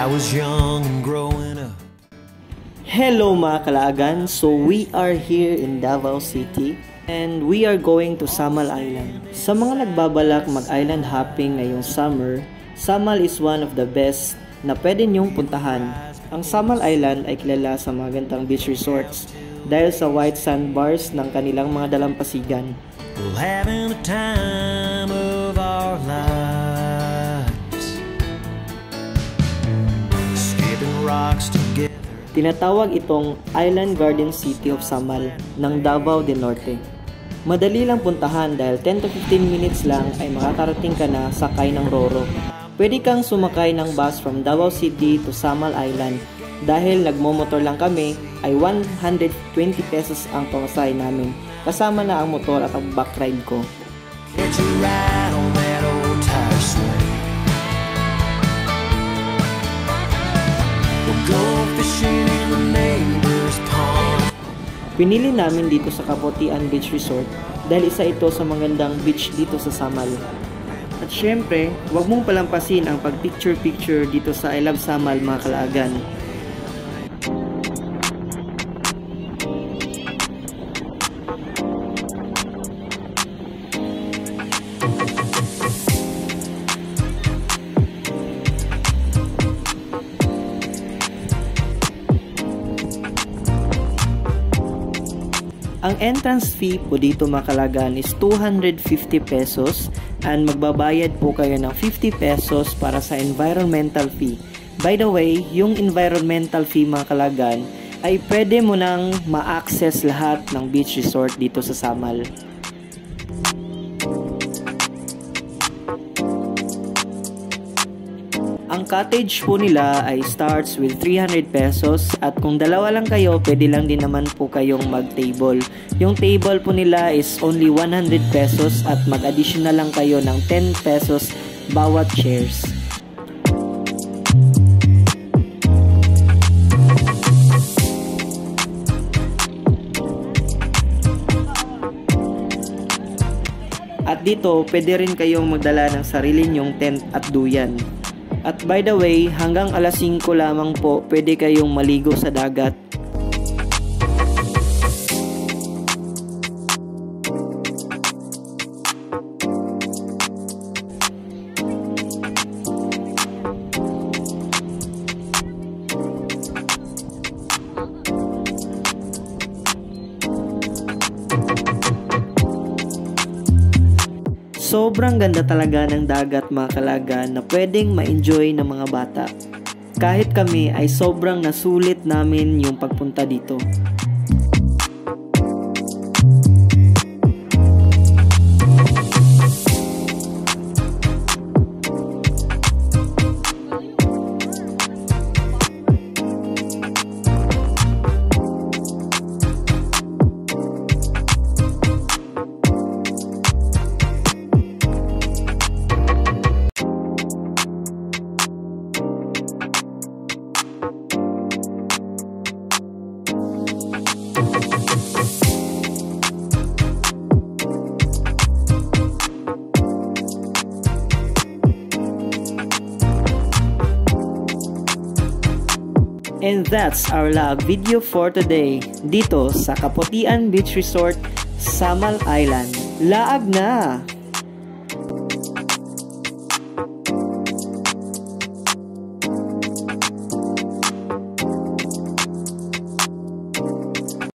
I was young and growing up. Hello mga kalaagan, so we are here in Davao City and we are going to Samal Island. Sa mga nagbabalak mag-island hopping ngayong summer, Samal is one of the best na pwede nyong puntahan. Ang Samal Island ay kilala sa mga gandang beach resorts dahil sa white sandbars ng kanilang mga dalampasigan. We're having a time of our lives, skipping rocks together. Tinatawag itong Island Garden City of Samal ng Davao del Norte. Madali lang puntahan dahil 10 to 15 minutes lang ay makakarating ka na sakay ng Roro. Pwede kang sumakay ng bus from Davao City to Samal Island. Dahil nagmomotor lang kami ay 120 pesos ang pamasahe namin. Kasama na ang motor at ang back ride ko. Catch a ride on that old tire swing. We'll go fishing in the neighbor's pond. Pinili namin dito sa Kaputian Beach Resort dahil isa ito sa magandang beach dito sa Samal. At syempre, huwag mong palampasin ang pag-picture-picture dito sa I Love Samal mga kalaagan. Ang entrance fee po dito mga kalaagan is 250 pesos and magbabayad po kayo ng 50 pesos para sa environmental fee. By the way, yung environmental fee mga kalaagan ay pwede mo nang ma-access lahat ng beach resort dito sa Samal. Ang cottage po nila ay starts with 300 pesos at kung dalawa lang kayo, pwede lang din naman po kayong mag-table. Yung table po nila is only 100 pesos at mag-additional lang kayo ng 10 pesos bawat chairs. At dito, pwede rin kayong magdala ng sarili nyong tent at duyan. At by the way, hanggang alas 5 lamang po pwede kayong maligo sa dagat. Sobrang ganda talaga ng dagat mga kalaagan na pwedeng ma-enjoy ng mga bata. Kahit kami ay sobrang nasulit namin yung pagpunta dito. And that's our vlog video for today dito sa Kaputian Beach Resort, Samal Island. Laag na!